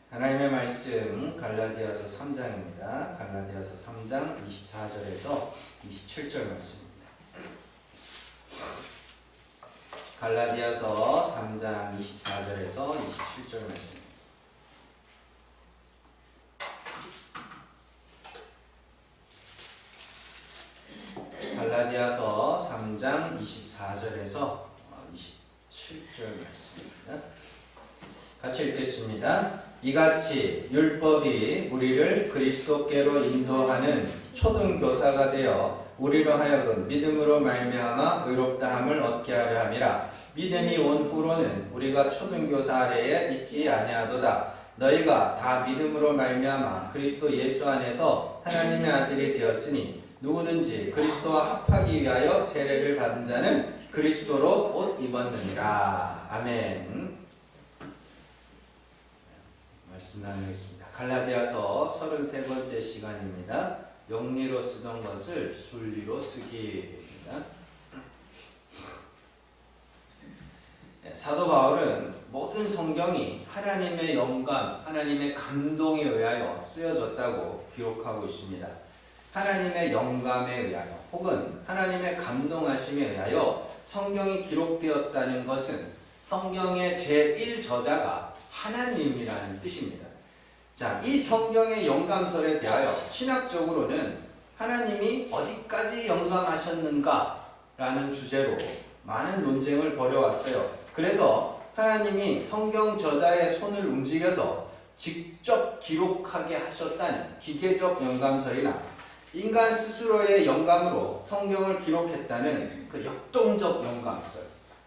하나님의 말씀 갈라디아서 3장입니다. 갈라디아서 3장 24절에서 27절 말씀입니다. 갈라디아서 3장 24절에서 27절 말씀입니다. 갈라디아서 3장 24절에서 27절 말씀입니다. 같이 읽겠습니다. 이같이 율법이 우리를 그리스도께로 인도하는 초등교사가 되어 우리로 하여금 믿음으로 말미암아 의롭다함을 얻게 하려 함이라. 믿음이 온 후로는 우리가 초등교사 아래에 있지 아니하도다. 너희가 다 믿음으로 말미암아 그리스도 예수 안에서 하나님의 아들이 되었으니 누구든지 그리스도와 합하기 위하여 세례를 받은 자는 그리스도로 옷 입었느니라. 아멘. 말씀 나누겠습니다. 갈라디아서 33번째 시간입니다. 영리로 쓰던 것을 순리로 쓰기입니다. 사도 바울은 모든 성경이 하나님의 영감, 하나님의 감동에 의하여 쓰여졌다고 기록하고 있습니다. 하나님의 영감에 의하여 혹은 하나님의 감동하심에 의하여 성경이 기록되었다는 것은 성경의 제1저자가 하나님이라는 뜻입니다. 자, 이 성경의 영감설에 대하여 신학적으로는 하나님이 어디까지 영감하셨는가 라는 주제로 많은 논쟁을 벌여왔어요. 그래서 하나님이 성경 저자의 손을 움직여서 직접 기록하게 하셨다는 기계적 영감설이나 인간 스스로의 영감으로 성경을 기록했다는 그 역동적 영감설,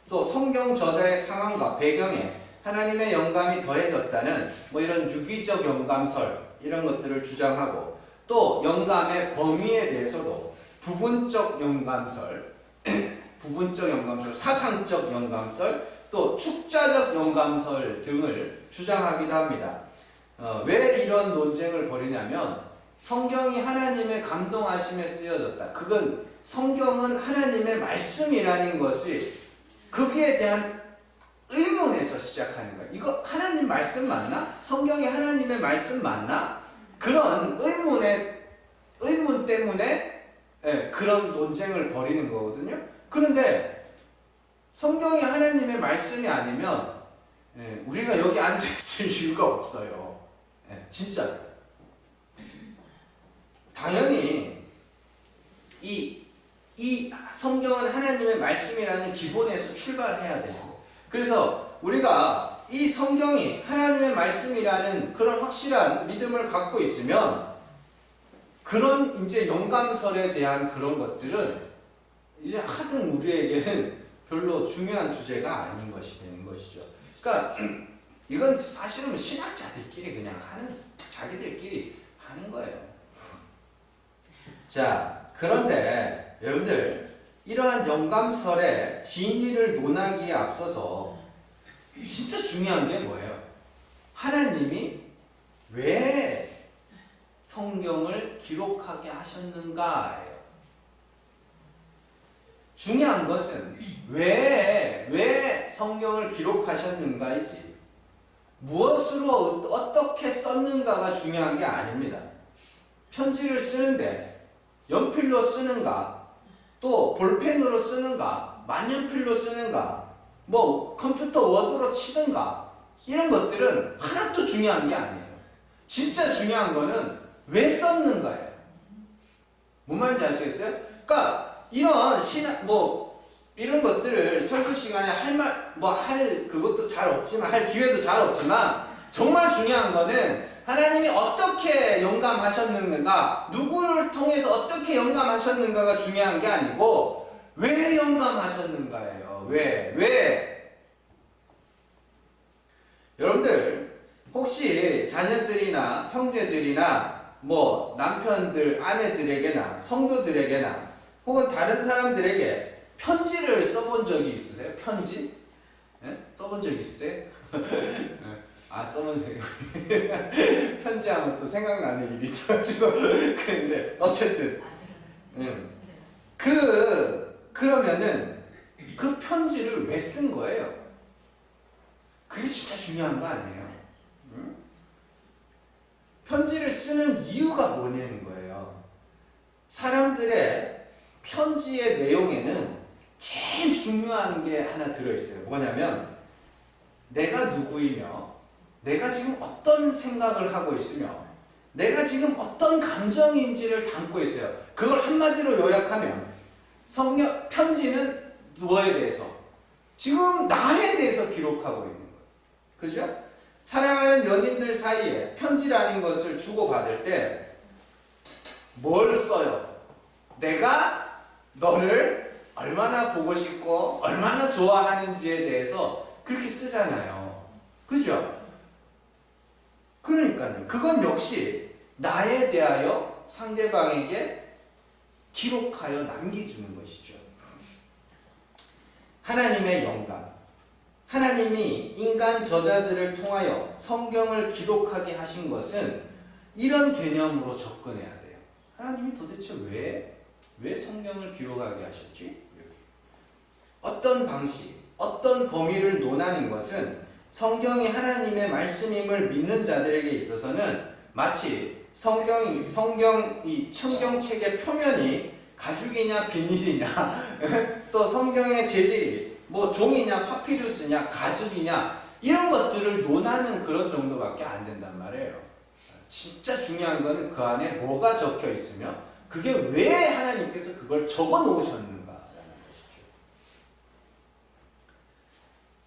또 성경 저자의 상황과 배경에 하나님의 영감이 더해졌다는 이런 유기적 영감설 이런 것들을 주장하고, 또 영감의 범위에 대해서도 부분적 영감설, 사상적 영감설, 또 축자적 영감설 등을 주장하기도 합니다. 왜 이런 논쟁을 벌이냐면 성경이 하나님의 감동하심에 쓰여졌다. 그건 성경은 하나님의 말씀이라는 것이 거기에 대한 의문에서 시작하는 거예요. 이거 하나님 말씀 맞나? 성경이 하나님의 말씀 맞나? 그런 의문 때문에 그런 논쟁을 벌이는 거거든요. 그런데 성경이 하나님의 말씀이 아니면 우리가 여기 앉아있을 이유가 없어요. 진짜 당연히 이 성경은 하나님의 말씀이라는 기본에서 출발해야 되고, 그래서 우리가 이 성경이 하나님의 말씀이라는 그런 확실한 믿음을 갖고 있으면 그런 이제 영감설에 대한 그런 것들은 이제 하등 우리에게는 별로 중요한 주제가 아닌 것이 되는 것이죠. 그러니까 이건 사실은 신학자들끼리 그냥 자기들끼리 하는 거예요. 자, 그런데 여러분들, 이러한 영감설의 진위를 논하기에 앞서서 진짜 중요한 게 뭐예요? 하나님이 왜 성경을 기록하게 하셨는가예요. 중요한 것은 왜 성경을 기록하셨는가이지, 무엇으로 어떻게 썼는가가 중요한 게 아닙니다. 편지를 쓰는데 연필로 쓰는가, 또 볼펜으로 쓰는가, 만년필로 쓰는가, 컴퓨터 워드로 치든가, 이런 것들은 하나도 중요한 게 아니에요. 진짜 중요한 거는 왜 썼는가예요. 뭔 말인지 아시겠어요? 그러니까 이런 이런 것들을 설교 시간에 할 그것도 잘 없지만, 할 기회도 잘 없지만, 정말 중요한 거는 하나님이 어떻게 영감하셨는가, 누구를 통해서 어떻게 영감하셨는가가 중요한 게 아니고 왜 영감하셨는가예요. 왜? 여러분들 혹시 자녀들이나 형제들이나 남편들, 아내들에게나 성도들에게나 혹은 다른 사람들에게 편지를 써본 적이 있으세요? 편지? 써본 적 있으세요? 써본 적이 편지하면 또 생각나는 일이 있어가지고 그런데 어쨌든 그러면은 그 편지를 왜 쓴 거예요? 그게 진짜 중요한 거 아니에요? 쓰는 이유가 뭐냐는 거예요. 사람들의 편지의 내용에는 제일 중요한 게 하나 들어있어요. 뭐냐면 내가 누구이며 내가 지금 어떤 생각을 하고 있으며 내가 지금 어떤 감정인지를 담고 있어요. 그걸 한마디로 요약하면 편지는 뭐에 대해서? 지금 나에 대해서 기록하고 있는 거예요. 그죠? 사랑하는 연인들 사이에 편지라는 것을 주고받을 때 뭘 써요? 내가 너를 얼마나 보고 싶고 얼마나 좋아하는지에 대해서 그렇게 쓰잖아요. 그죠? 그러니까요. 그건 역시 나에 대하여 상대방에게 기록하여 남겨주는 것이죠. 하나님의 영감. 하나님이 인간 저자들을 통하여 성경을 기록하게 하신 것은 이런 개념으로 접근해야 돼요. 하나님이 도대체 왜 성경을 기록하게 하셨지? 이렇게. 어떤 방식, 어떤 범위를 논하는 것은 성경이 하나님의 말씀임을 믿는 자들에게 있어서는 마치 성경책의 표면이 가죽이냐 비닐이냐 또 성경의 재질이 뭐 종이냐 파피루스냐 가죽이냐 이런 것들을 논하는 그런 정도밖에 안 된단 말이에요. 진짜 중요한 거는 그 안에 뭐가 적혀 있으며 그게 왜 하나님께서 그걸 적어 놓으셨는가라는 것이죠.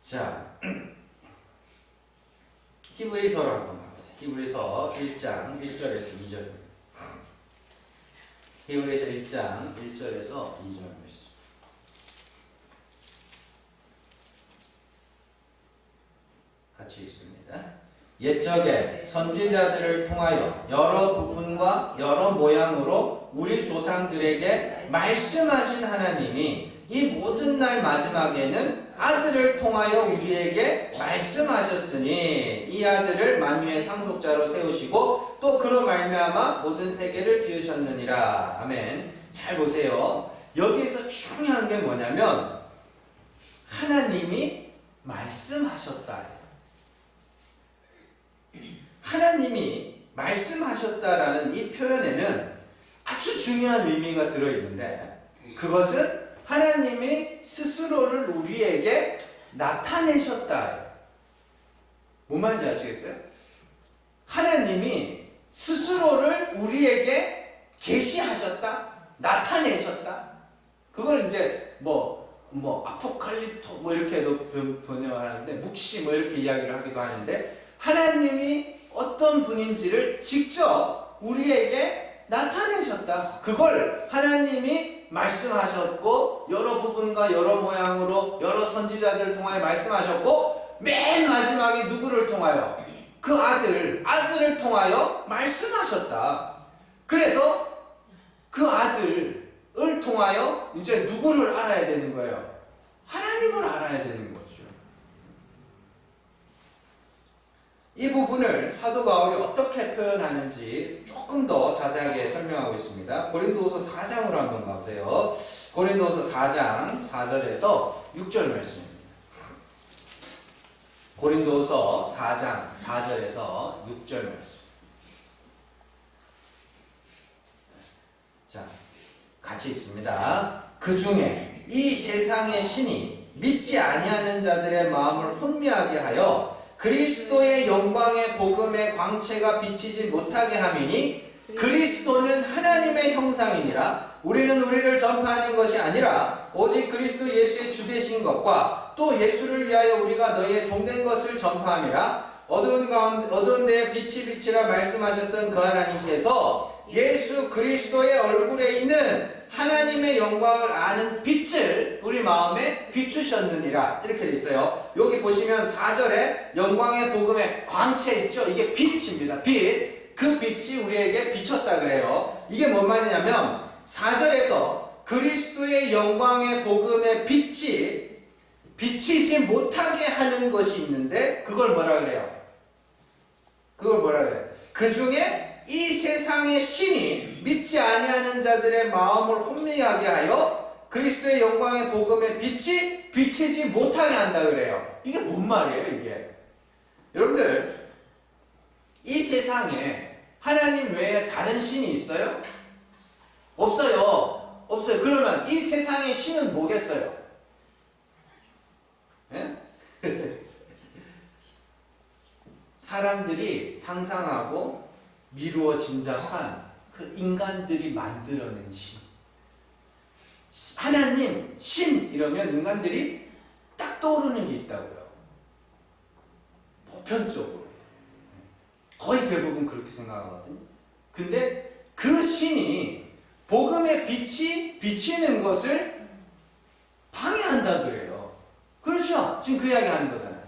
자, 히브리서로 한번 가보세요. 히브리서 1장 1절에서 2절. 히브리서 1장 1절에서 2절 말씀. 같이 읽습니다. 옛적에 선지자들을 통하여 여러 부분과 여러 모양으로 우리 조상들에게 말씀하신 하나님이 이 모든 날 마지막에는 아들을 통하여 우리에게 말씀하셨으니 이 아들을 만유의 상속자로 세우시고 또 그로 말미암아 모든 세계를 지으셨느니라. 아멘. 잘 보세요. 여기에서 중요한 게 뭐냐면 하나님이 말씀하셨다. 하나님이 말씀하셨다라는 이 표현에는 아주 중요한 의미가 들어있는데 그것은 하나님이 스스로를 우리에게 나타내셨다. 뭔 말인지 아시겠어요? 하나님이 스스로를 우리에게 계시하셨다, 나타내셨다. 그걸 이제 아포칼립토 이렇게도 번역하는데 묵시 이렇게 이야기를 하기도 하는데 하나님이 어떤 분인지를 직접 우리에게 나타내셨다. 그걸 하나님이 말씀하셨고 여러 부분과 여러 모양으로 여러 선지자들을 통하여 말씀하셨고 맨 마지막에 누구를 통하여? 그 아들을 통하여 말씀하셨다. 그래서 그 아들을 통하여 이제 누구를 알아야 되는 거예요? 하나님을 알아야 되는 거죠. 이 부분을 사도 바울이 어떻게 표현하는지 조금 더 자세하게 설명하고 있습니다. 고린도후서 4장으로 한번 가보세요. 고린도후서 4장 4절에서 6절 말씀입니다. 고린도후서 4장 4절에서 6절 말씀. 자, 같이 읽습니다. 그 중에 이 세상의 신이 믿지 아니하는 자들의 마음을 혼미하게 하여 그리스도의 영광의 복음의 광채가 비치지 못하게 함이니 그리스도는 하나님의 형상이니라. 우리는 우리를 전파하는 것이 아니라 오직 그리스도 예수의 주되신 것과 또 예수를 위하여 우리가 너희의 종된 것을 전파함이라. 어두운 데에 빛이 비치라 말씀하셨던 그 하나님께서 예수 그리스도의 얼굴에 있는 하나님의 영광을 아는 빛을 우리 마음에 비추셨느니라. 이렇게 돼 있어요. 여기 보시면 4절에 영광의 복음의 광채 있죠? 이게 빛입니다. 빛. 그 빛이 우리에게 비쳤다 그래요. 이게 뭔 말이냐면 4절에서 그리스도의 영광의 복음의 빛이 비치지 못하게 하는 것이 있는데 그걸 뭐라 그래요? 그 중에 이 세상의 신이 믿지 아니하는 자들의 마음을 혼미하게 하여 그리스도의 영광의 복음의 빛이 비치지 못하게 한다 그래요. 이게 뭔 말이에요, 이게? 여러분들, 이 세상에 하나님 외에 다른 신이 있어요? 없어요. 없어요. 그러면 이 세상의 신은 뭐겠어요? 예? 사람들이 상상하고 미루어 짐작한 그 인간들이 만들어낸 신. 하나님, 신 이러면 인간들이 딱 떠오르는 게 있다고요. 보편적으로. 거의 대부분 그렇게 생각하거든요. 근데 그 신이 복음의 빛이 비치는 것을 방해한다 그래요. 그렇죠? 지금 그 이야기 하는 거잖아요.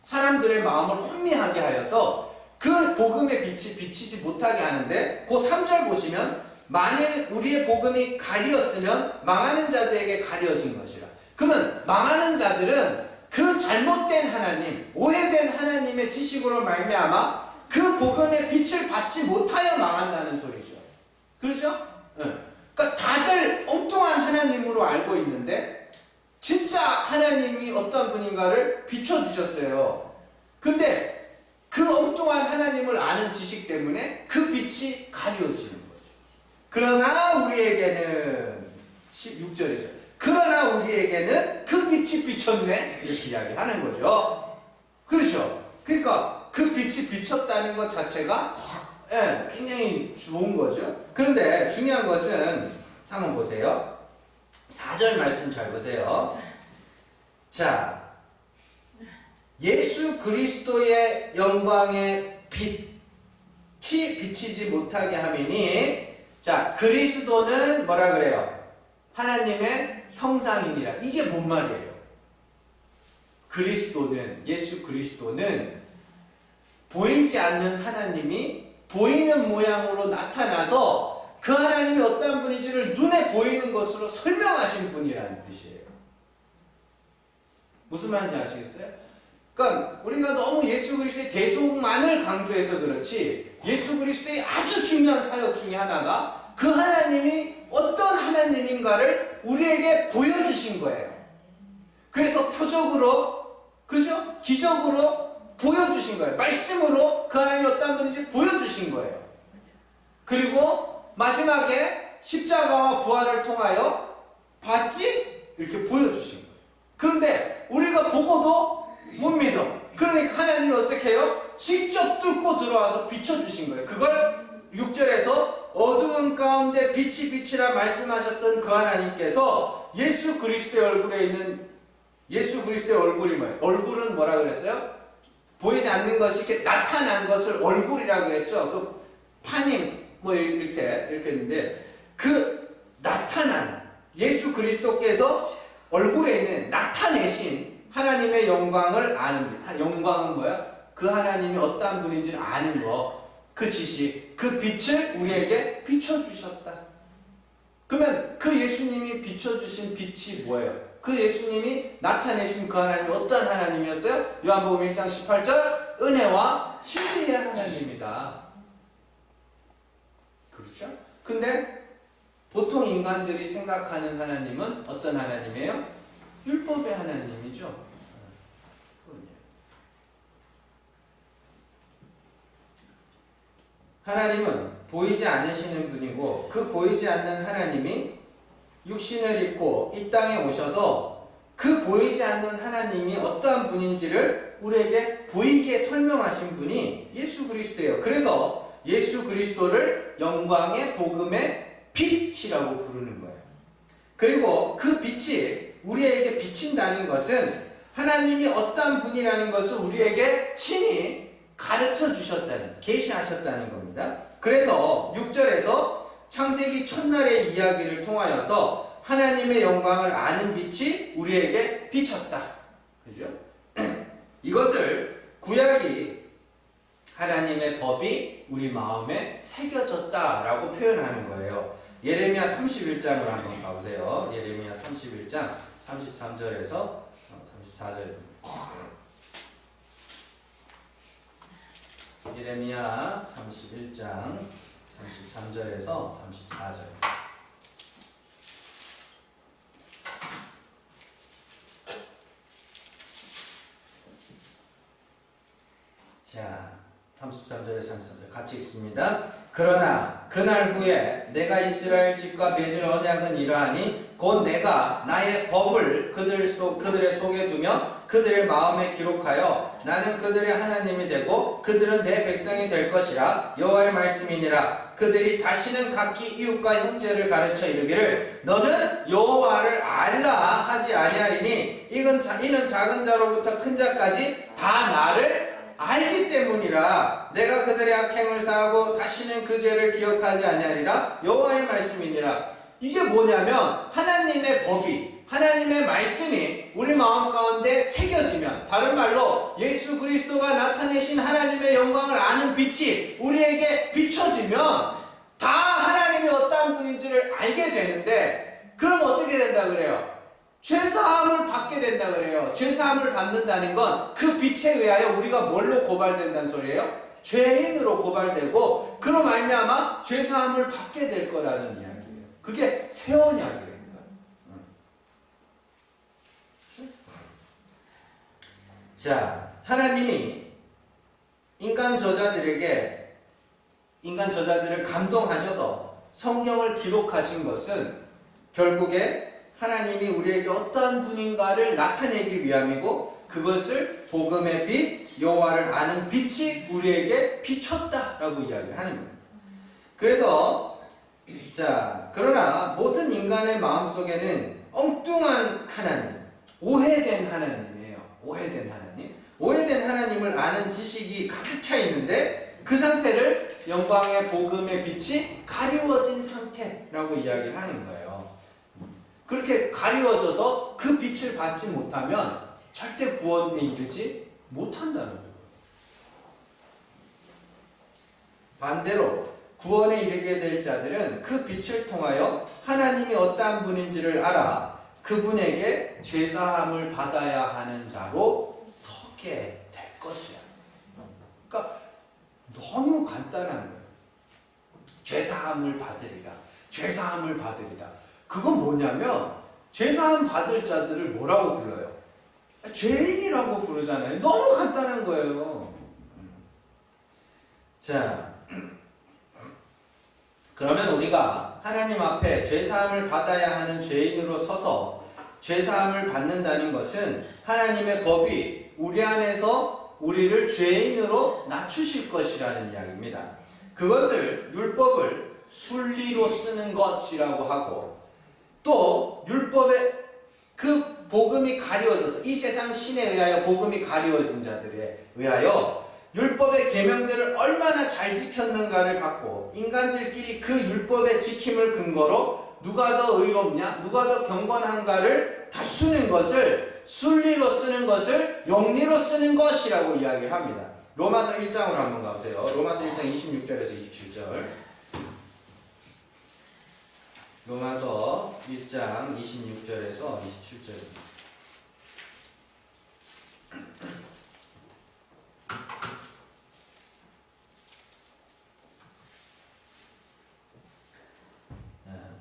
사람들의 마음을 혼미하게 하여서 그 복음의 빛이 비치지 못하게 하는데, 그 3절 보시면 만일 우리의 복음이 가리었으면 망하는 자들에게 가려진 것이라. 그러면 망하는 자들은 그 잘못된 하나님, 오해된 하나님의 지식으로 말미암아 그 복음의 빛을 받지 못하여 망한다는 소리죠. 그렇죠? 그러니까 다들 엉뚱한 하나님으로 알고 있는데 진짜 하나님이 어떤 분인가를 비춰주셨어요. 근데 그 엉뚱한 하나님을 아는 지식 때문에 그 빛이 가려지는 거죠. 그러나 우리에게는 16절이죠. 그러나 우리에게는 그 빛이 비쳤네, 이렇게 이야기하는 거죠. 그렇죠? 그러니까 그 빛이 비쳤다는 것 자체가 굉장히 좋은 거죠. 그런데 중요한 것은 한번 보세요. 4절 말씀 잘 보세요. 자, 예수 그리스도의 영광의 빛이 비치지 못하게 함이니, 자, 그리스도는 뭐라 그래요? 하나님의 형상이니라. 이게 뭔 말이에요? 그리스도는, 예수 그리스도는 보이지 않는 하나님이 보이는 모양으로 나타나서 그 하나님이 어떤 분인지를 눈에 보이는 것으로 설명하신 분이라는 뜻이에요. 무슨 말인지 아시겠어요? 그러니까 우리가 너무 예수 그리스도의 대속만을 강조해서 그렇지, 예수 그리스도의 아주 중요한 사역 중에 하나가 그 하나님이 어떤 하나님인가를 우리에게 보여주신 거예요. 그래서 표적으로, 그죠? 기적으로 보여주신 거예요. 말씀으로 그 하나님이 어떤 분인지 보여주신 거예요. 그리고 마지막에 십자가와 부활을 통하여 봤지? 이렇게 보여주신 거예요. 그런데 우리가 보고도 못 믿어. 그러니까 하나님이 어떻게 해요? 직접 뚫고 들어와서 비춰주신 거예요. 그걸 6절에서 어두운 가운데 빛이 빛이라 말씀하셨던 그 하나님께서 예수 그리스도의 얼굴에 있는, 예수 그리스도의 얼굴이 뭐예요? 얼굴은 뭐라 그랬어요? 보이지 않는 것이 이렇게 나타난 것을 얼굴이라고 그랬죠. 그 파님 뭐 이렇게 했는데, 그 나타난 예수 그리스도께서 얼굴에 있는 나타내신 하나님의 영광을 아는 빛. 영광은 뭐야? 그 하나님이 어떠한 분인지를 아는 거, 그 지식, 그 빛을 우리에게 비춰주셨다. 그러면 그 예수님이 비춰주신 빛이 뭐예요? 그 예수님이 나타내신 그 하나님이 어떤 하나님이었어요? 요한복음 1장 18절 은혜와 진리의 하나님이다. 그렇죠? 근데 보통 인간들이 생각하는 하나님은 어떤 하나님이에요? 율법의 하나님이죠. 하나님은 보이지 않으시는 분이고, 그 보이지 않는 하나님이 육신을 입고 이 땅에 오셔서 그 보이지 않는 하나님이 어떠한 분인지를 우리에게 보이게 설명하신 분이 예수 그리스도예요. 그래서 예수 그리스도를 영광의 복음의 빛이라고 부르는 거예요. 그리고 그 빛이 우리에게 비친다는 것은 하나님이 어떠한 분이라는 것을 우리에게 친히 가르쳐 주셨다는, 계시하셨다는 겁니다. 그래서 6절에서 창세기 첫날의 이야기를 통하여서 하나님의 영광을 아는 빛이 우리에게 비쳤다. 그죠? 이것을 구약이 하나님의 법이 우리 마음에 새겨졌다라고 표현하는 거예요. 예레미야 31장으로 한번 가보세요. 예레미야 31장 33절에서 34절입니다. 예레미야 31장 33절에서 34절. 자, 33절에서 33절 같이 읽습니다. 그러나 그날 후에 내가 이스라엘 집과 맺을 언약은 이러하니 곧 내가 나의 법을 그들의 속에 두며 그들의 마음에 기록하여 나는 그들의 하나님이 되고 그들은 내 백성이 될 것이라 여호와의 말씀이니라. 그들이 다시는 각기 이웃과 형제를 가르쳐 이르기를 너는 여호와를 알라 하지 아니하리니 이는 작은 자로부터 큰 자까지 다 나를 알기 때문이라. 내가 그들의 악행을 사하고 다시는 그 죄를 기억하지 아니하리라 여호와의 말씀이니라. 이게 뭐냐면 하나님의 법이 하나님의 말씀이 우리 마음 가운데 새겨지면, 다른 말로 예수 그리스도가 나타내신 하나님의 영광을 아는 빛이 우리에게 비춰지면 다 하나님이 어떠한 분인지를 알게 되는데, 그럼 어떻게 된다 그래요? 죄사함을 받게 된다 그래요. 죄사함을 받는다는 건 그 빛에 의하여 우리가 뭘로 고발된다는 소리예요? 죄인으로 고발되고 그로 말미암아 죄사함을 받게 될 거라는 이야기예요. 그게 새 언약이에요. 자, 하나님이 인간 저자들을 감동하셔서 성경을 기록하신 것은 결국에 하나님이 우리에게 어떠한 분인가를 나타내기 위함이고, 그것을 복음의 빛, 여호와를 아는 빛이 우리에게 비쳤다라고 이야기를 하는 거예요. 그래서 그러나 모든 인간의 마음속에는 엉뚱한 하나님, 오해된 하나님이에요. 오해된 하나님을 아는 지식이 가득 차 있는데, 그 상태를 영광의 복음의 빛이 가리워진 상태라고 이야기를 하는 거예요. 그렇게 가리워져서 그 빛을 받지 못하면 절대 구원에 이르지 못한다는 거예요. 반대로 구원에 이르게 될 자들은 그 빛을 통하여 하나님이 어떠한 분인지를 알아 그분에게 죄사함을 받아야 하는 자로 서게 될 것이야. 그러니까 너무 간단한 거예요. 죄사함을 받으리라. 그건 뭐냐면 죄사함 받을 자들을 뭐라고 불러요? 죄인이라고 부르잖아요. 너무 간단한 거예요. 자, 그러면 우리가 하나님 앞에 죄사함을 받아야 하는 죄인으로 서서 죄사함을 받는다는 것은 하나님의 법이 우리 안에서 우리를 죄인으로 낮추실 것이라는 이야기입니다. 그것을 율법을 순리로 쓰는 것이라고 하고, 또 율법의 그 복음이 가리워져서 이 세상 신에 의하여 복음이 가리워진 자들에 의하여 율법의 계명들을 얼마나 잘 지켰는가를 갖고 인간들끼리 그 율법의 지킴을 근거로 누가 더 의롭냐, 누가 더 경건한가를 다투는 것을 순리로 쓰는 것을 영리로 쓰는 것이라고 이야기를 합니다. 로마서 1장으로 한번 가보세요. 로마서 1장 26절에서 27절. 로마서 1장 26절에서 27절입니다.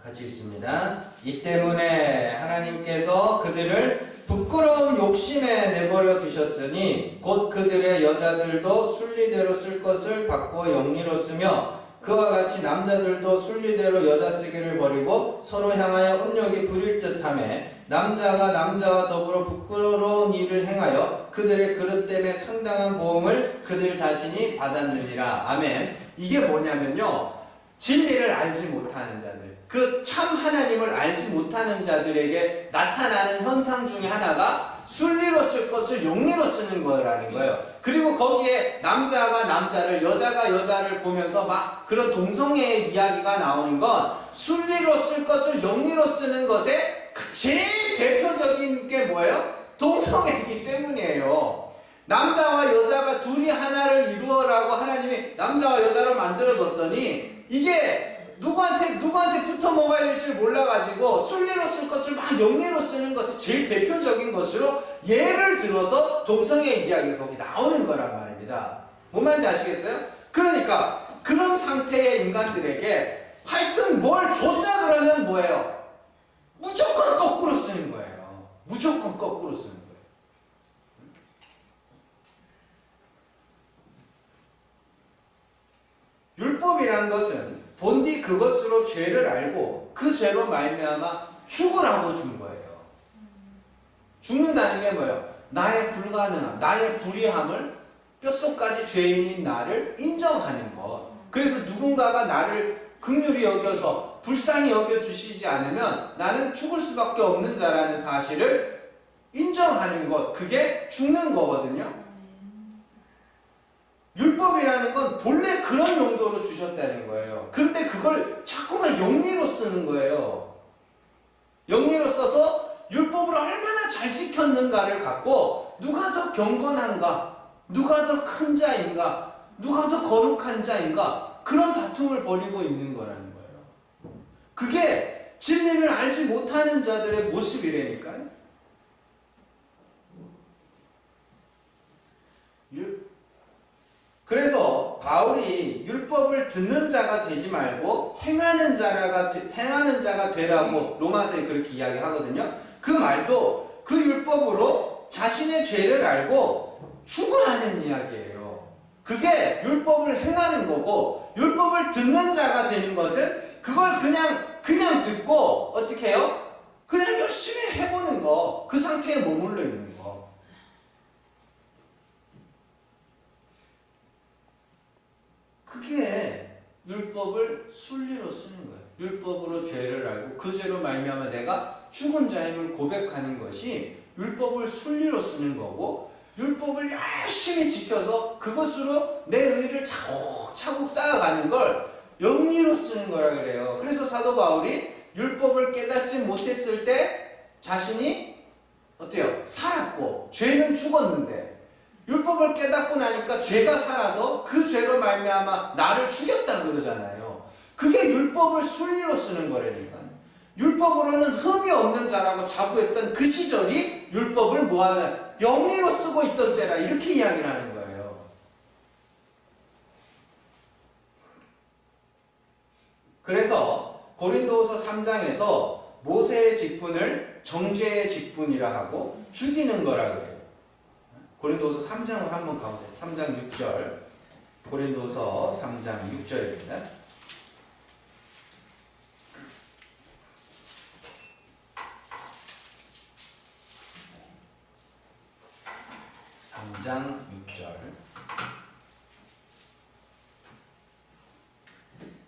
같이 읽습니다. 이 때문에 하나님께서 그들을 부끄러운 욕심에 내버려 두셨으니 곧 그들의 여자들도 순리대로 쓸 것을 바꾸어 영리로 쓰며 그와 같이 남자들도 순리대로 여자 쓰기를 버리고 서로 향하여 음욕이 부릴 듯하며 남자가 남자와 더불어 부끄러운 일을 행하여 그들의 그릇 때문에 상당한 보응을 그들 자신이 받았느니라. 아멘. 이게 뭐냐면요, 진리를 알지 못하는 자들, 그 참 하나님을 알지 못하는 자들에게 나타나는 현상 중에 하나가 순리로 쓸 것을 영리로 쓰는 거라는 거예요. 그리고 거기에 남자가 남자를, 여자가 여자를 보면서 막 그런 동성애의 이야기가 나오는 건 순리로 쓸 것을 영리로 쓰는 것의 제일 대표적인 게 뭐예요? 동성애이기 때문이에요. 남자와 여자가 둘이 하나를 이루어라고 하나님이 남자와 여자로 만들어뒀더니 이게 누구한테 붙어 먹어야 될지 몰라가지고 순리로 쓸 것을 막 영리로 쓰는 것이 제일 대표적인 것으로 예를 들어서 동성애 이야기가 거기 나오는 거란 말입니다. 뭔 말인지 아시겠어요? 그러니까 그런 상태의 인간들에게 하여튼 뭘 줬다 그러면 뭐예요? 무조건 거꾸로 쓰는 거예요. 무조건 거꾸로 쓰는 거예요. 율법이란 것은 본디 그것으로 죄를 알고 그 죄로 말미암아 죽으라고 준 거예요. 죽는다는 게 뭐예요? 나의 불가능함, 나의 불의함을 뼛속까지 죄인인 나를 인정하는 것. 그래서 누군가가 나를 긍휼히 여겨서 불쌍히 여겨주시지 않으면 나는 죽을 수밖에 없는 자라는 사실을 인정하는 것. 그게 죽는 거거든요. 율법이라는 건 본래 그런 용도로 주셨다는 거예요. 그런데 그걸 자꾸만 영리로 쓰는 거예요. 영리로 써서 율법을 얼마나 잘 지켰는가를 갖고 누가 더 경건한가, 누가 더 큰 자인가, 누가 더 거룩한 자인가, 그런 다툼을 벌이고 있는 거라는 거예요. 그게 진리를 알지 못하는 자들의 모습이라니까요. 그래서 바울이 율법을 듣는 자가 되지 말고 행하는 자가 되라고 로마서에 그렇게 이야기하거든요. 그 말도 그 율법으로 자신의 죄를 알고 추구하는 이야기예요. 그게 율법을 행하는 거고, 율법을 듣는 자가 되는 것은 그걸 그냥 듣고 어떻게 해요? 그냥 열심히 해보는 거, 그 상태에 머물러 있는 거. 그게 율법을 순리로 쓰는 거예요. 율법으로 죄를 알고 그 죄로 말미암아 내가 죽은 자임을 고백하는 것이 율법을 순리로 쓰는 거고, 율법을 열심히 지켜서 그것으로 내 의를 차곡차곡 쌓아가는 걸 영리로 쓰는 거라 그래요. 그래서 사도 바울이 율법을 깨닫지 못했을 때 자신이 어때요? 살았고 죄는 죽었는데, 율법을 깨닫고 나니까 죄가 살아서 그 죄로 말미암아 나를 죽였다 그러잖아요. 그게 율법을 순리로 쓰는 거라니까. 율법으로는 흠이 없는 자라고 자부했던 그 시절이 율법을 뭐하는 영리로 쓰고 있던 때라, 이렇게 이야기를 하는 거예요. 그래서 고린도후서 3장에서 모세의 직분을 정죄의 직분이라 하고 죽이는 거라 그래요. 고린도후서 3장으로 한번 가보세요. 3장 6절. 고린도후서 3장 6절입니다. 3장 6절.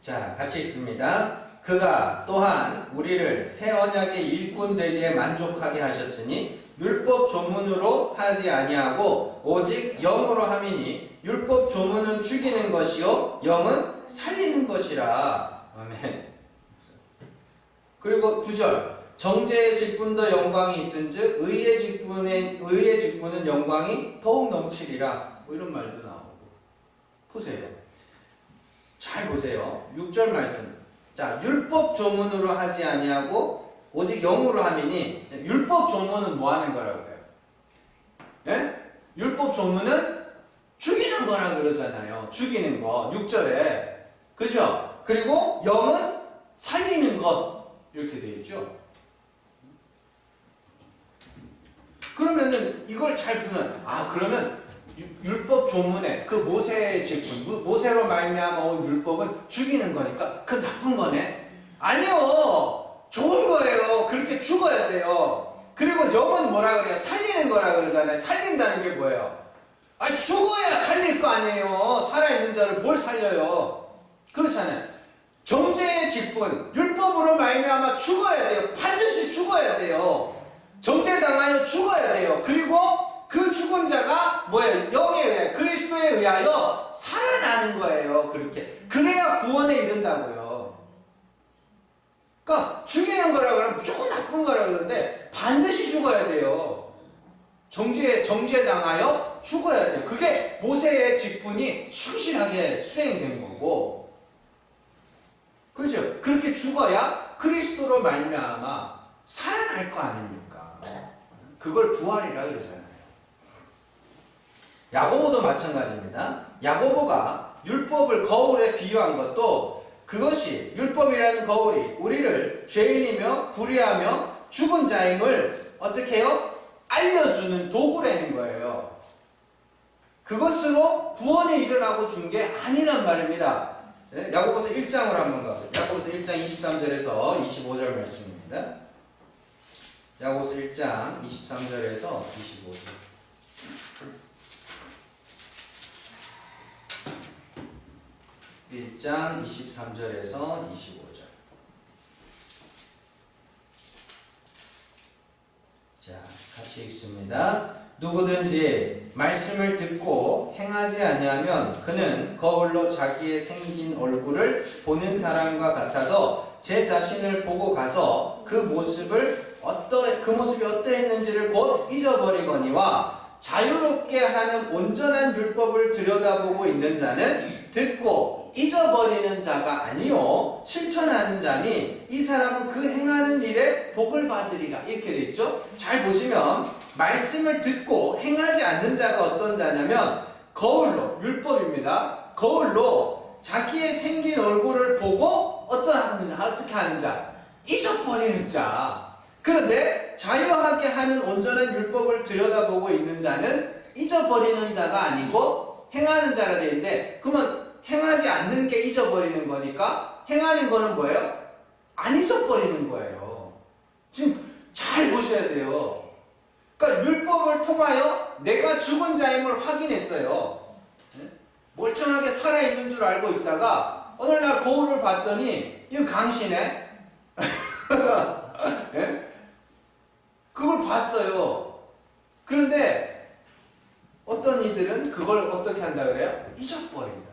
자, 같이 읽습니다. 그가 또한 우리를 새 언약의 일꾼 되게 만족하게 하셨으니 율법 조문으로 하지 아니하고 오직 영으로 함이니 율법 조문은 죽이는 것이요 영은 살리는 것이라. 아멘. 그리고 9절. 정죄의 직분도 영광이 있은즉 의의 직분은 영광이 더욱 넘치리라. 뭐 이런 말도 나오고. 보세요. 잘 보세요. 6절 말씀. 자, 율법 조문으로 하지 아니하고 오직 영으로 함이니, 율법 조문은 뭐 하는 거라 그래요? 예? 율법 조문은 죽이는 거라 그러잖아요. 죽이는 거. 6절에. 그죠? 그리고 영은 살리는 것. 이렇게 되어 있죠. 그러면은 이걸 잘 보면, 그러면 율법 조문에 그 모세의 직분, 모세로 말미암아 온 율법은 죽이는 거니까 그 나쁜 거네? 아니요. 좋은 거예요. 그렇게 죽어야 돼요. 그리고 영은 뭐라 그래요? 살리는 거라 그러잖아요. 살린다는 게 뭐예요? 죽어야 살릴 거 아니에요. 살아있는 자를 뭘 살려요? 그렇잖아요. 정죄의 직분, 율법으로 말미암아 죽어야 돼요. 반드시 죽어야 돼요. 정죄당하여 죽어야 돼요. 그리고 그 죽은 자가 뭐예요? 영에 의해, 그리스도에 의하여 살아나는 거예요. 그렇게. 그래야 구원에 이른다고요. 그러니까 죽이는 거라 그러면 무조건 나쁜 거라 그러는데 반드시 죽어야 돼요. 정죄당하여 죽어야 돼요. 그게 모세의 직분이 충실하게 수행된 거고, 그렇죠? 그렇게 죽어야 그리스도로 말미암아 살아날 거 아닙니까? 그걸 부활이라 그러잖아요. 야고보도 마찬가지입니다. 야고보가 율법을 거울에 비유한 것도 그것이, 율법이라는 거울이 우리를 죄인이며 불의하며 죽은 자임을 어떻게 해요? 알려주는 도구라는 거예요. 그것으로 구원에 이르라고 준 게 아니란 말입니다. 네? 야고보서 1장으로 한번 가보죠. 야고보서 1장 23절에서 25절 말씀입니다. 야고보서 1장 23절에서 25절. 1장 23절에서 25절. 자, 같이 읽습니다. 누구든지 말씀을 듣고 행하지 아니하면 그는 거울로 자기의 생긴 얼굴을 보는 사람과 같아서 제 자신을 보고 가서 그 모습이 어떠했는지를 곧 잊어버리거니와 자유롭게 하는 온전한 율법을 들여다보고 있는 자는 듣고 잊어버리는 자가 아니요 실천하는 자니 이 사람은 그 행하는 일에 복을 받으리라. 이렇게 되어 있죠. 잘 보시면 말씀을 듣고 행하지 않는 자가 어떤 자냐면 거울로, 율법입니다. 거울로 자기의 생긴 얼굴을 보고 어떻게 하는 자? 잊어버리는 자. 그런데 자유하게 하는 온전한 율법을 들여다보고 있는 자는 잊어버리는 자가 아니고 행하는 자라 되어 있는데, 그러면 행하지 않는 게 잊어버리는 거니까 행하는 거는 뭐예요? 안 잊어버리는 거예요. 지금 잘 보셔야 돼요. 그러니까 율법을 통하여 내가 죽은 자임을 확인했어요. 멀쩡하게 살아있는 줄 알고 있다가 어느 날 거울을 봤더니 이거 강시네. 네? 그걸 봤어요. 그런데 어떤 이들은 그걸 어떻게 한다 그래요? 잊어버린다.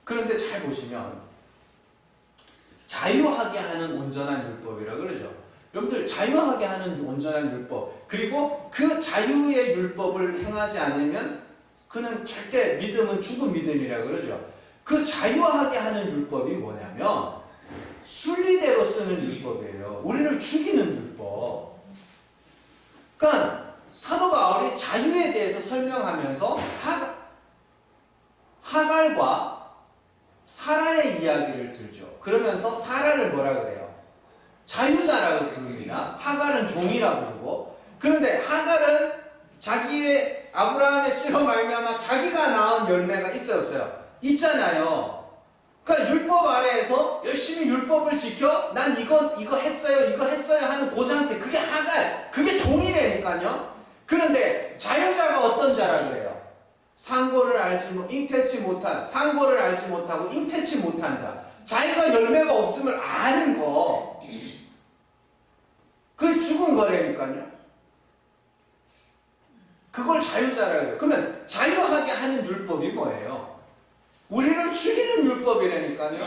그런데 잘 보시면 자유하게 하는 온전한 율법이라 그러죠. 여러분들 자유하게 하는 온전한 율법, 그리고 그 자유의 율법을 행하지 않으면 그는 절대 믿음은 죽은 믿음이라 그러죠. 그 자유하게 하는 율법이 뭐냐면 순리대로 쓰는 율법이에요. 우리를 죽이는 율법. 그러니까 사도 바울이 자유에 대해서 설명하면서 하갈과 사라의 이야기를 들죠. 그러면서 사라를 뭐라 그래요? 자유자라고 부릅니다. 하갈은 종이라고 부르고. 그런데 하갈은 자기의 아브라함의 씨로 말미암아 자기가 낳은 열매가 있어요, 없어요? 있잖아요. 그러니까 율법 아래에서 열심히 율법을 지켜 난 이거 했어요 하는 그 상태, 그게 하갈, 그게 종이라니까요. 그런데 자유자가 어떤 자라 그래요? 상고를 상고를 알지 못하고 잉태치 못한 자. 자기가 열매가 없음을 아는 거. 그게 죽은 거라니까요. 그걸 자유자라 그래요. 그러면 자유하게 하는 율법이 뭐예요? 우리를 죽이는 율법이라니까요.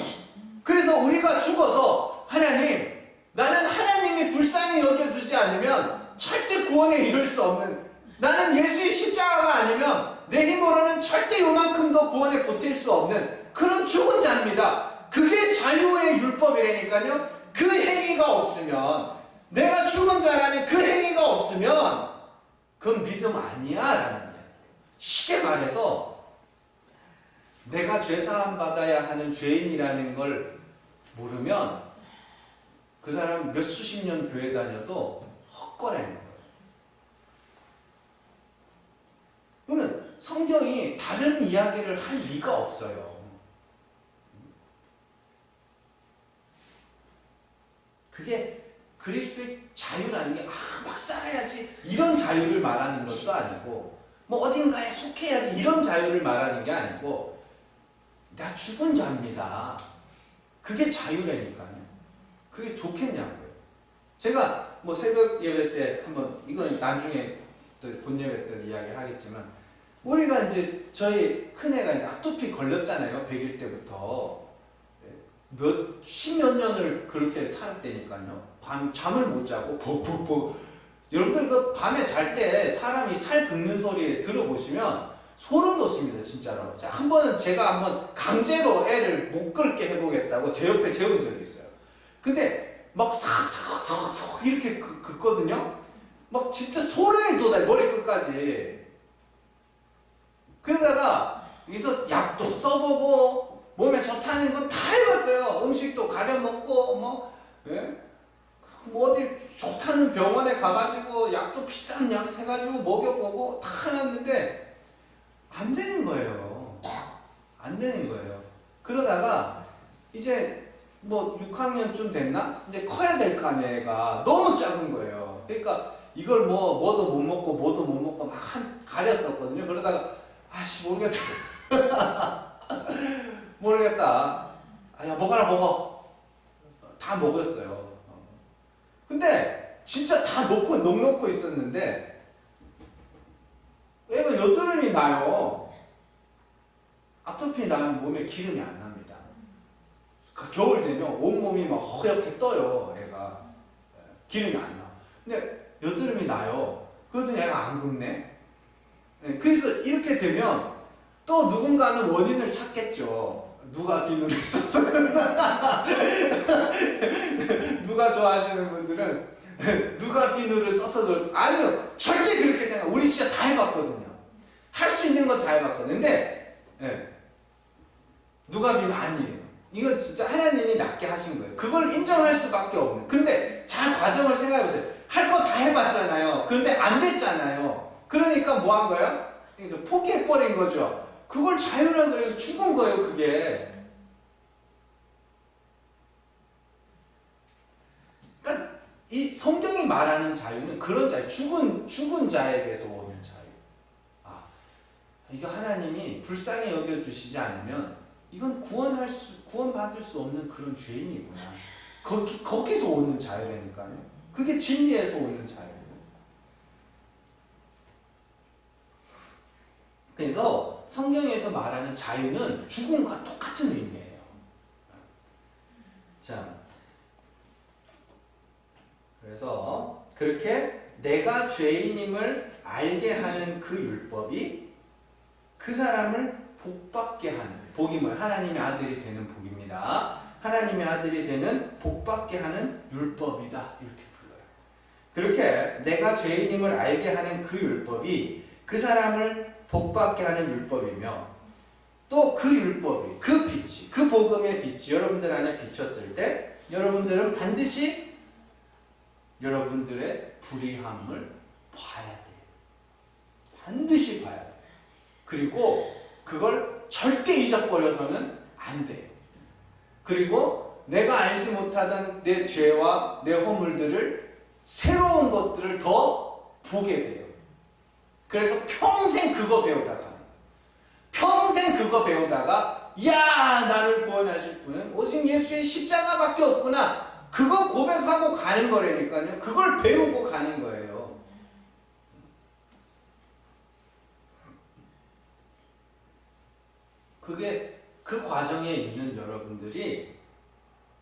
그래서 우리가 죽어서 하나님, 나는 하나님이 불쌍히 여겨주지 않으면 절대 구원에 이룰 수 없는, 나는 예수의 십자가가 아니면 내 힘으로는 절대 요만큼도 구원에 버틸 수 없는 그런 죽은 자입니다. 그게 자유의 율법이라니까요. 그 행위가 없으면, 내가 죽은 자라는 그 행위가 없으면 그건 믿음 아니야 라는 이야기예요. 쉽게 말해서 내가 죄사함 받아야 하는 죄인이라는 걸 모르면 그 사람 몇 수십 년 교회 다녀도 헛거라는 거예요. 그러면 성경이 다른 이야기를 할 리가 없어요. 그게 그리스도의 자유라는 게 막 살아야지 이런 자유를 말하는 것도 아니고, 뭐 어딘가에 속해야지 이런 자유를 말하는 게 아니고, 나 죽은 자입니다. 그게 자유라니까요. 그게 좋겠냐고요. 제가 뭐 새벽 예배 때 한번, 이건 나중에 또 본 예배 때 이야기를 하겠지만, 우리가 이제 저희 큰애가 이제 아토피 걸렸잖아요. 100일 때부터. 십몇 년을 그렇게 살았다니까요. 잠을 못 자고 벅벅벅. 여러분들 그 밤에 잘 때 사람이 살 긁는 소리 들어보시면 소름 돋습니다, 진짜로. 한 번은 제가 한번 강제로 애를 못 긁게 해보겠다고 제 옆에 재운 적이 있어요. 근데 막 삭삭삭삭 이렇게 긁거든요. 막 진짜 소름이 돋아요, 머리 끝까지. 그러다가 여기서 약도 써보고 몸에 좋다는 건 다 해봤어요. 음식도 가려 먹고 뭐 어디 좋다는 병원에 가가지고 약도 비싼 약 사가지고 먹여보고 다 해놨는데 안 되는 거예요. 안 되는 거예요. 그러다가 이제 뭐 6학년쯤 됐나? 이제 커야 될 거 아니에요. 애가 너무 작은 거예요. 그러니까 이걸 뭐도 못 먹고 뭐도 못 먹고 막 가렸었거든요. 그러다가 아씨 모르겠다. 모르겠다. 야 먹어라 먹어. 다 먹었어요. 근데 진짜 다 녹놓고 있었는데 애가 여드름이 나요. 아토피 나면 몸에 기름이 안 납니다. 겨울 되면 온몸이 막 허옇게 떠요. 애가 기름이 안 나. 근데 여드름이 나요. 그래도 애가 안 굽네. 그래서 이렇게 되면 또 누군가는 원인을 찾겠죠. 누가 비누를 써서 그러나. 누가 좋아하시는 분들은 누가 비누를 써서 그러나. 아니요, 절대 그렇게 생각. 우리 진짜 다 해봤거든요. 할 수 있는 건 다 해봤거든요. 근데 누가 비누 아니에요. 이건 진짜 하나님이 낫게 하신 거예요. 그걸 인정할 수밖에 없는. 근데 잘 과정을 생각해보세요. 할 거 다 해봤잖아요. 근데 안 됐잖아요. 그러니까 뭐 한 거예요? 그러니까 포기해버린 거죠. 그걸 자유라는 거예요. 죽은 거예요, 그게. 그러니까 이 성경이 말하는 자유는 그런 자유, 죽은 자에게서 오는 자유. 이거 하나님이 불쌍히 여겨주시지 않으면 이건 구원받을 수 없는 그런 죄인이구나. 거기서 오는 자유라니까요. 그게 진리에서 오는 자유. 그래서 성경에서 말하는 자유는 죽음과 똑같은 의미예요. 자, 그래서 그렇게 내가 죄인임을 알게 하는 그 율법이 그 사람을 복받게 하는, 복이 뭐예요? 하나님의 아들이 되는 복입니다. 하나님의 아들이 되는 복받게 하는 율법이다. 이렇게 불러요. 그렇게 내가 죄인임을 알게 하는 그 율법이 그 사람을 복받게 하는 율법이며 또 그 율법이, 그 빛이, 그 복음의 빛이 여러분들 안에 비쳤을 때 여러분들은 반드시 여러분들의 불의함을 봐야 돼요. 반드시 봐야 돼요. 그리고 그걸 절대 잊어버려서는 안 돼요. 그리고 내가 알지 못하던 내 죄와 내 허물들을 새로운 것들을 더 보게 돼요. 그래서 평생 그거 배우다가 평생 그거 배우다가 야 나를 구원하실 분은 오직 예수의 십자가밖에 없구나. 그거 고백하고 가는 거라니까요. 그걸 배우고 가는 거예요. 그게 그 과정에 있는 여러분들이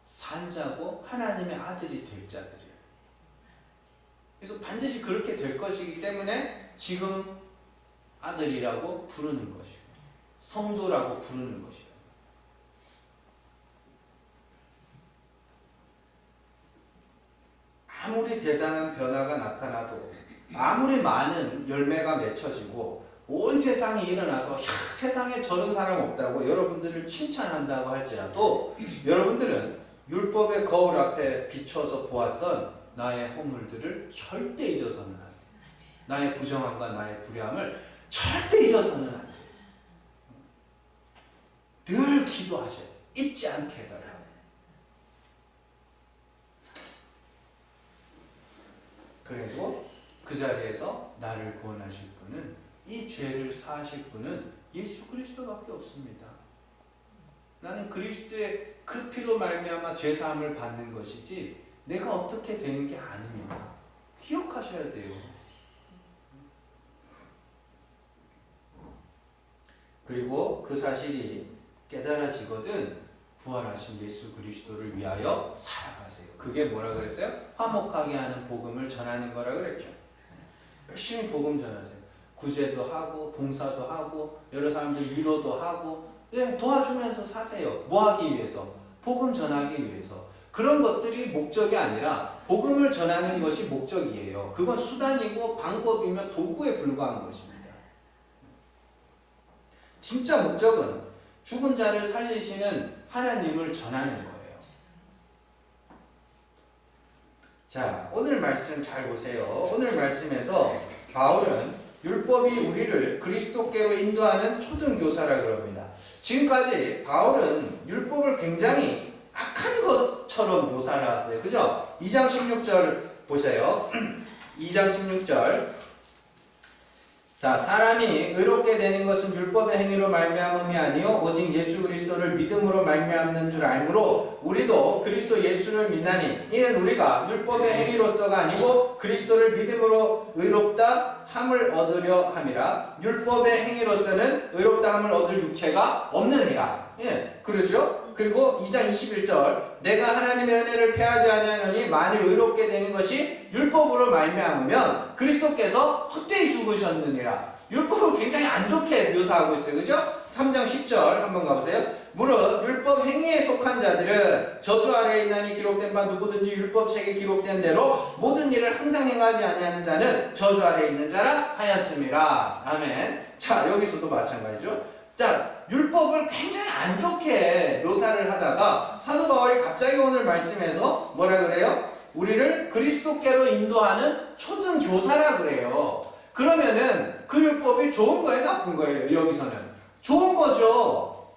산자고 하나님의 아들이 될 자들이에요. 그래서 반드시 그렇게 될 것이기 때문에 지금 아들이라고 부르는 것이고 성도라고 부르는 것이에요. 아무리 대단한 변화가 나타나도 아무리 많은 열매가 맺혀지고 온 세상이 일어나서 세상에 저런 사람 없다고 여러분들을 칭찬한다고 할지라도 여러분들은 율법의 거울 앞에 비춰서 보았던 나의 허물들을 절대 잊어서는 안 돼. 나의 부정함과 나의 불의함을 절대 잊어서는 안 돼. 늘 기도하셔야 돼. 잊지 않게 해달라고. 그리고 그 자리에서 나를 구원하실 분은, 이 죄를 사하실 분은 예수 그리스도밖에 없습니다. 나는 그리스도의 그 피로 말미암아 죄 사함을 받는 것이지 내가 어떻게 되는 게 아닙니다. 기억하셔야 돼요. 그리고 그 사실이 깨달아지거든 부활하신 예수 그리스도를 위하여 살아가세요. 그게 뭐라 그랬어요? 화목하게 하는 복음을 전하는 거라 그랬죠. 열심히 복음 전하세요. 구제도 하고 봉사도 하고 여러 사람들 위로도 하고 도와주면서 사세요. 뭐 하기 위해서? 복음 전하기 위해서. 그런 것들이 목적이 아니라 복음을 전하는 것이 목적이에요. 그건 수단이고 방법이며 도구에 불과한 것입니다. 진짜 목적은 죽은 자를 살리시는 하나님을 전하는 거예요. 자, 오늘 말씀 잘 보세요. 오늘 말씀에서 바울은 율법이 우리를 그리스도께로 인도하는 초등교사라 그럽니다. 지금까지 바울은 율법을 굉장히 악한 것처럼 묘사를 하세요. 그죠? 2장 16절 보세요. 2장 16절. 자, 사람이 의롭게 되는 것은 율법의 행위로 말미암음이 아니요 오직 예수 그리스도를 믿음으로 말미암는 줄 알므로 우리도 그리스도 예수를 믿나니 이는 우리가 율법의 행위로서가 아니고 그리스도를 믿음으로 의롭다 함을 얻으려 함이라. 율법의 행위로서는 의롭다 함을 얻을 육체가 없느니라. 예, 그러죠? 그리고 2장 21절 내가 하나님의 은혜를 패하지 아니하노니 만일 의롭게 되는 것이 율법으로 말미암으면 그리스도께서 헛되이 죽으셨느니라. 율법을 굉장히 안 좋게 묘사하고 있어요. 그죠? 3장 10절 한번 가보세요. 무릇 율법 행위에 속한 자들은 저주 아래에 있나니 기록된 바 누구든지 율법책에 기록된 대로 모든 일을 항상 행하지 아니하는 자는 저주 아래에 있는 자라 하였음이라. 아멘. 자, 여기서도 마찬가지죠. 자, 율법을 굉장히 안 좋게 묘사를 하다가 사도 바울이 갑자기 오늘 말씀에서 뭐라 그래요? 우리를 그리스도께로 인도하는 초등 교사라 그래요. 그러면은 그 율법이 좋은 거예요, 나쁜 거예요? 여기서는 좋은 거죠.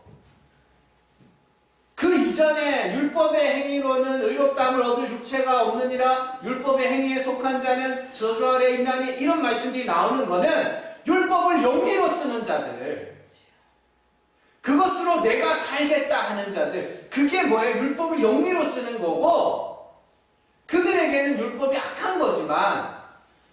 그 이전에 율법의 행위로는 의롭다함을 얻을 육체가 없느니라, 율법의 행위에 속한 자는 저주 아래에 있나니, 이런 말씀들이 나오는 거는 율법을 영리로 쓰는 자들, 그것으로 내가 살겠다 하는 자들, 그게 뭐예요? 율법을 영리로 쓰는 거고, 그들에게는 율법이 악한 거지만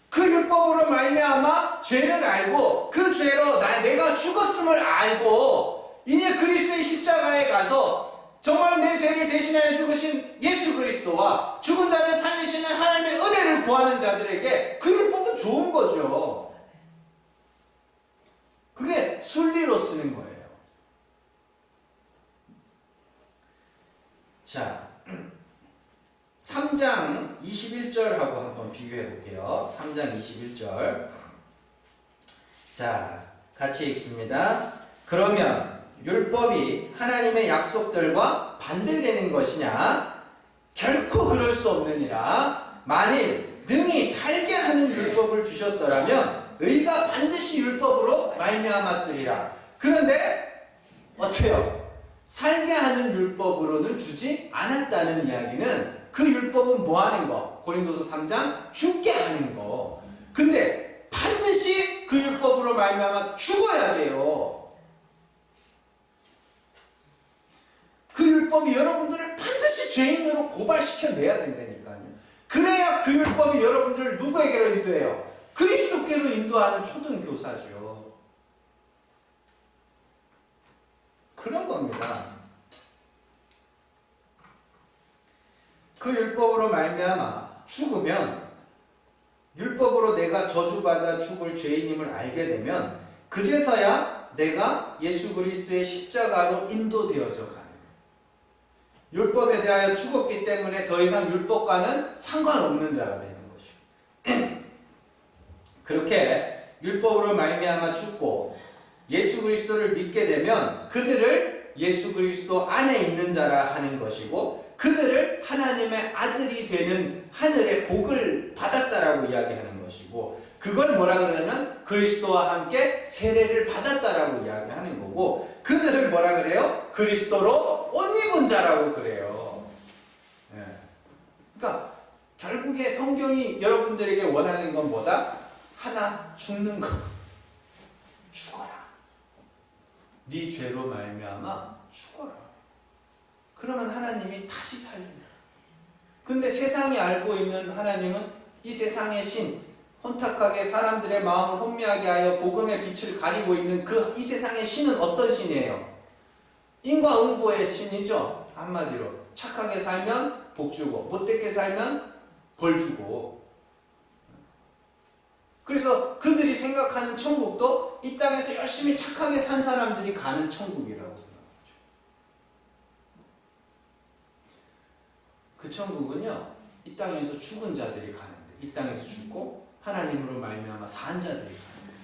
그 율법으로 말미암아 죄를 알고 그 죄로 내가 죽었음을 알고 이제 그리스도의 십자가에 가서 정말 내 죄를 대신하여 죽으신 예수 그리스도와 죽은 자를 살리시는 하나님의 은혜를 구하는 자들에게 그 율법은 좋은 거죠. 그게 순리로 쓰는 거예요. 자, 3장 21절하고 한번 비교해 볼게요. 3장 21절. 자, 같이 읽습니다. 그러면 율법이 하나님의 약속들과 반대되는 것이냐? 결코 그럴 수 없느니라. 만일 능히 살게 하는 율법을 주셨더라면 의가 반드시 율법으로 말미암았으리라. 그런데 어때요? 살게 하는 율법으로는 주지 않았다는 이야기는 그 율법은 뭐 하는 거? 고린도서 3장 죽게 하는 거. 근데 반드시 그 율법으로 말미암아 죽어야 돼요. 그 율법이 여러분들을 반드시 죄인으로 고발시켜내야 된다니까요. 그래야 그 율법이 여러분들을 누구에게로 인도해요? 그리스도께로 인도하는 초등교사죠. 그런 겁니다. 그 율법으로 말미암아 죽으면, 율법으로 내가 저주받아 죽을 죄인임을 알게 되면 그제서야 내가 예수 그리스도의 십자가로 인도되어져 가는 거예요. 율법에 대하여 죽었기 때문에 더 이상 율법과는 상관없는 자가 되는 것이죠. 그렇게 율법으로 말미암아 죽고 예수 그리스도를 믿게 되면 그들을 예수 그리스도 안에 있는 자라 하는 것이고, 그들을 하나님의 아들이 되는 하늘의 복을 받았다라고 이야기하는 것이고, 그걸 뭐라 그러냐면 그리스도와 함께 세례를 받았다라고 이야기하는 거고, 그들을 뭐라 그래요? 그리스도로 옷 입은 자라고 그래요. 예. 그러니까 결국에 성경이 여러분들에게 원하는 건 뭐다? 하나, 죽는 거. 죽어라. 네 죄로 말미암아 죽어라. 그러면 하나님이 다시 살린다. 근데 세상이 알고 있는 하나님은 이 세상의 신, 혼탁하게 사람들의 마음을 혼미하게 하여 복음의 빛을 가리고 있는 그 이 세상의 신은 어떤 신이에요? 인과응보의 신이죠. 한마디로 착하게 살면 복 주고 못되게 살면 벌 주고. 그래서 그들이 생각하는 천국도 이 땅에서 열심히 착하게 산 사람들이 가는 천국이라고 생각하죠. 그 천국은요, 이 땅에서 죽은 자들이 가는데, 이 땅에서 죽고 하나님으로 말미암아 산 자들이 가는 거예요.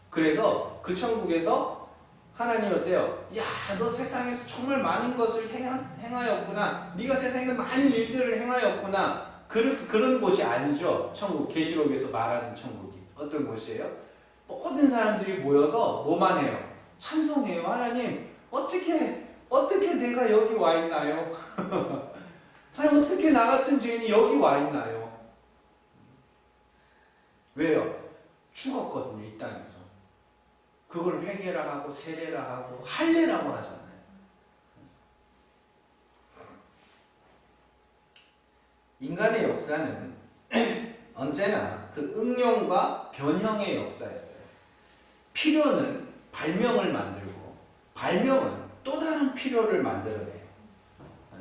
그래서 그 천국에서 하나님 어때요? 야, 너 세상에서 정말 많은 것을 행하였구나. 네가 세상에서 많은 일들을 행하였구나. 그런 곳이 아니죠. 천국, 계시록에서 말하는 천국이 어떤 곳이에요? 모든 사람들이 모여서 뭐만 해요? 찬송해요. 하나님, 어떻게 내가 여기 와 있나요? 아니 어떻게 나 같은 죄인이 여기 와 있나요? 왜요? 죽었거든요, 이 땅에서. 그걸 회개라 하고 세례라 하고 할례라고 하잖아요. 인간의 역사는 언제나 그 응용과 변형의 역사였어요. 필요는 발명을 만들고 발명은 또 다른 필요를 만들어내요.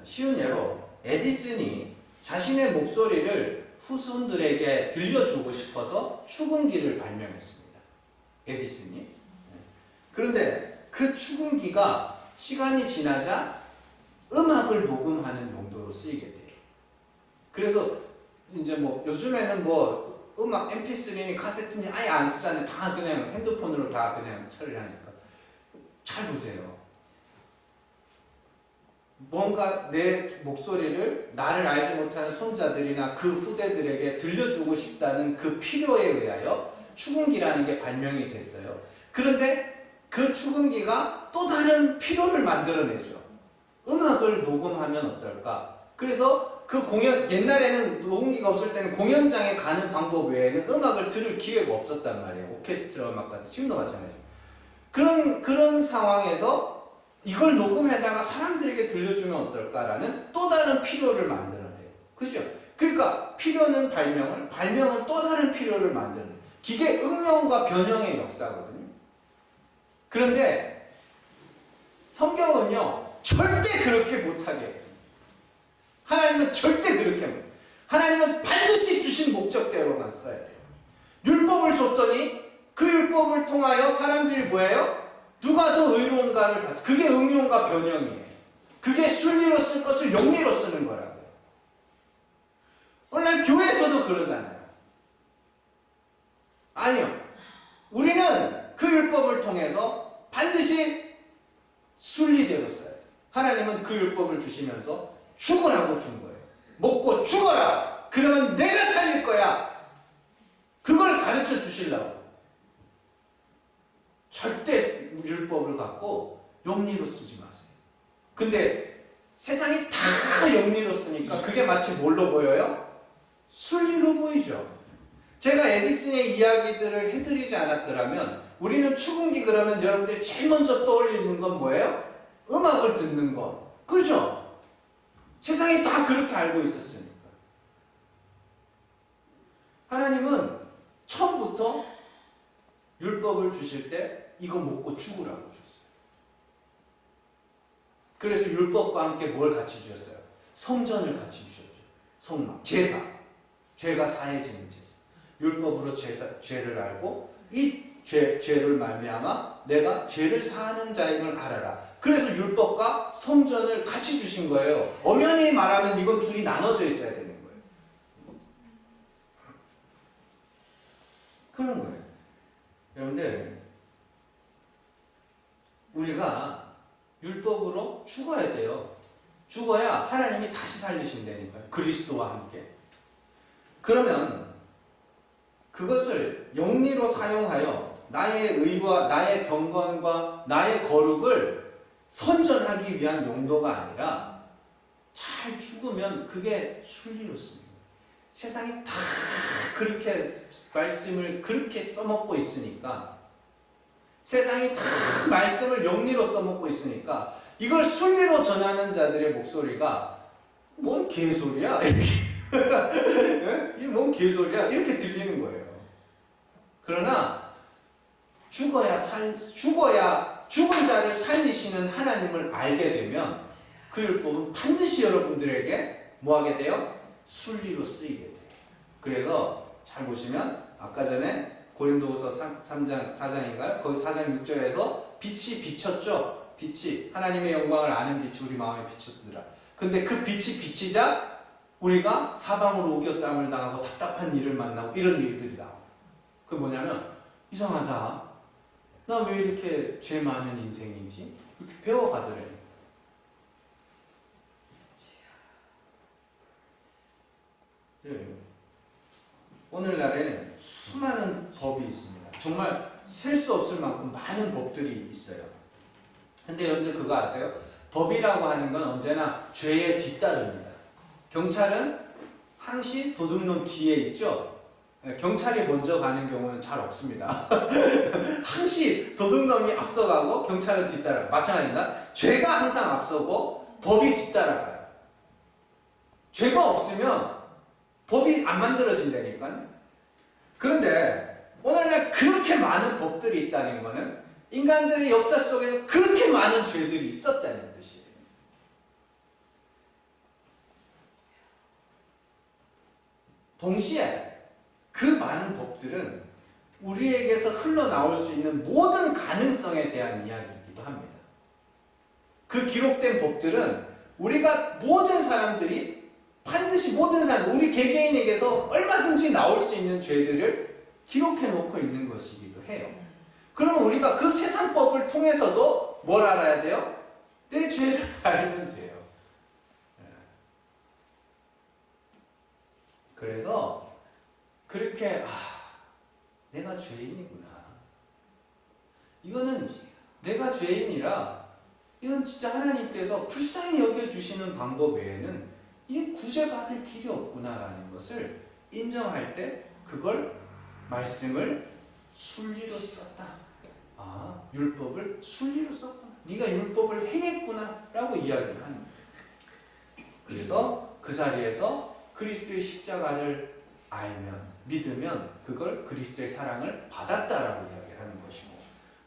쉬운 예로 에디슨이 자신의 목소리를 후손들에게 들려주고 싶어서 축음기를 발명했습니다. 에디슨이. 그런데 그 축음기가 시간이 지나자 음악을 녹음하는 용도로 쓰이게 돼요. 그래서 이제 뭐 요즘에는 뭐 음악 MP3니 카세트니 아예 안 쓰잖아요. 다 그냥 핸드폰으로 다 그냥 처리하니까. 잘 보세요. 뭔가 내 목소리를 나를 알지 못하는 손자들이나 그 후대들에게 들려주고 싶다는 그 필요에 의하여 축음기라는 게 발명이 됐어요. 그런데 그 축음기가 또 다른 필요를 만들어내죠. 음악을 녹음하면 어떨까? 그래서 그 공연, 옛날에는 녹음기가 없을 때는 공연장에 가는 방법 외에는 음악을 들을 기회가 없었단 말이에요. 오케스트라 음악 같은, 지금도 마찬가지예요. 그런 상황에서 이걸 녹음해다가 사람들에게 들려주면 어떨까라는 또 다른 필요를 만들어내요. 그죠? 그러니까 필요는 발명은 또 다른 필요를 만들어내요. 기계 응용과 변형의 역사거든요. 그런데 성경은요, 절대 그렇게 못하게 해요. 하나님은 절대 그렇게 못해요. 하나님은 반드시 주신 목적대로만 써야 돼요. 율법을 줬더니 그 율법을 통하여 사람들이 뭐예요? 누가 더 의로운가를 다, 그게 응용과 변형이에요. 그게 순리로 쓸 것을 영리로 쓰는 거라고요. 원래 교회에서도 그러잖아요. 아니요. 우리는 그 율법을 통해서 반드시 순리대로 써야 돼요. 하나님은 그 율법을 주시면서 죽으라고 준 거예요. 먹고 죽어라! 그러면 내가 살릴 거야! 그걸 가르쳐 주시려고. 절대 율법을 갖고 영리로 쓰지 마세요. 근데 세상이 다 영리로 쓰니까 그게 마치 뭘로 보여요? 순리로 보이죠. 제가 에디슨의 이야기들을 해드리지 않았더라면 우리는 축음기 그러면 여러분들이 제일 먼저 떠올리는 건 뭐예요? 음악을 듣는 거. 그죠? 세상이 다 그렇게 알고 있었으니까. 하나님은 처음부터 율법을 주실 때 이거 먹고 죽으라고 줬어요. 그래서 율법과 함께 뭘 같이 주셨어요? 성전을 같이 주셨죠. 성막, 제사. 죄가 사해지는 제사. 율법으로 죄를 알고 이 죄를 말미암아 내가 죄를 사하는 자인 걸 알아라. 그래서 율법과 성전을 같이 주신 거예요. 엄연히 말하면 이건 둘이 나눠져 있어야 되는 거예요. 그런 거예요. 여러분들, 우리가 율법으로 죽어야 돼요. 죽어야 하나님이 다시 살리신다니까요. 그리스도와 함께. 그러면 그것을 영리로 사용하여 나의 의와 나의 경건과 나의 거룩을 선전하기 위한 용도가 아니라 잘 죽으면 그게 순리로 씁니다. 세상이 다 그렇게 말씀을 그렇게 써먹고 있으니까, 세상이 다 말씀을 영리로 써먹고 있으니까 이걸 순리로 전하는 자들의 목소리가 뭔 개소리야? 이렇게 이게 뭔 개소리야? 이렇게 들리는 거예요. 그러나 죽어야 죽은 자를 살리시는 하나님을 알게 되면 그 율법은 반드시 여러분들에게 뭐 하게 돼요? 순리로 쓰이게 돼요. 그래서 잘 보시면 아까 전에 고린도후서 3장 4장인가요? 거기 4장 6절에서 빛이 비쳤죠. 빛이 하나님의 영광을 아는 빛이 우리 마음에 비쳤더라. 근데 그 빛이 비치자 우리가 사방으로 우겨싸움을 당하고 답답한 일을 만나고 이런 일들이 나와요. 그 뭐냐면 이상하다. 나 왜 이렇게 죄 많은 인생인지 이렇게 배워가더래요. 네. 오늘날에는 수많은 법이 있습니다. 정말 셀 수 없을 만큼 많은 법들이 있어요. 근데 여러분들 그거 아세요? 법이라고 하는 건 언제나 죄에 뒤따릅니다. 경찰은 항시 도둑놈 뒤에 있죠? 경찰이 먼저 가는 경우는 잘 없습니다. 항시 도둑놈이 앞서가고 경찰은 뒤따라가요. 마찬가지입니다. 죄가 항상 앞서고 법이 뒤따라가요. 죄가 없으면 법이 안 만들어진다니까요. 그런데 오늘날 그렇게 많은 법들이 있다는 것은 인간들의 역사 속에서 그렇게 많은 죄들이 있었다는 뜻이에요. 동시에 그 많은 법들은 우리에게서 흘러나올 수 있는 모든 가능성에 대한 이야기이기도 합니다. 그 기록된 법들은 우리가 모든 사람들이 반드시 모든 사람, 우리 개개인에게서 얼마든지 나올 수 있는 죄들을 기록해 놓고 있는 것이기도 해요. 그러면 우리가 그 세상법을 통해서도 뭘 알아야 돼요? 내 죄를 알면 돼요. 그래서 그렇게 내가 죄인이구나. 이거는 내가 죄인이라 이건 진짜 하나님께서 불쌍히 여겨주시는 방법 외에는 이 구제받을 길이 없구나라는 것을 인정할 때 그걸 말씀을 순리로 썼다. 율법을 순리로 썼구나. 네가 율법을 행했구나 라고 이야기를 하는 거예요. 그래서 그 자리에서 그리스도의 십자가를 알면 믿으면 그걸 그리스도의 사랑을 받았다라고 이야기를 하는 것이고,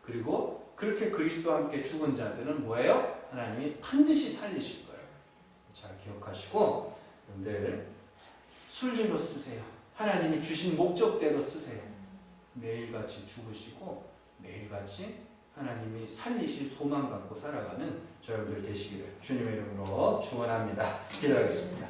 그리고 그렇게 그리스도와 함께 죽은 자들은 뭐예요? 하나님이 반드시 살리실 거예요. 잘 기억하시고 여러분들 순리로 쓰세요. 하나님이 주신 목적대로 쓰세요. 매일같이 죽으시고 매일같이 하나님이 살리실 소망 갖고 살아가는 저 여러분들 되시기를 주님의 이름으로 축원합니다. 기도하겠습니다.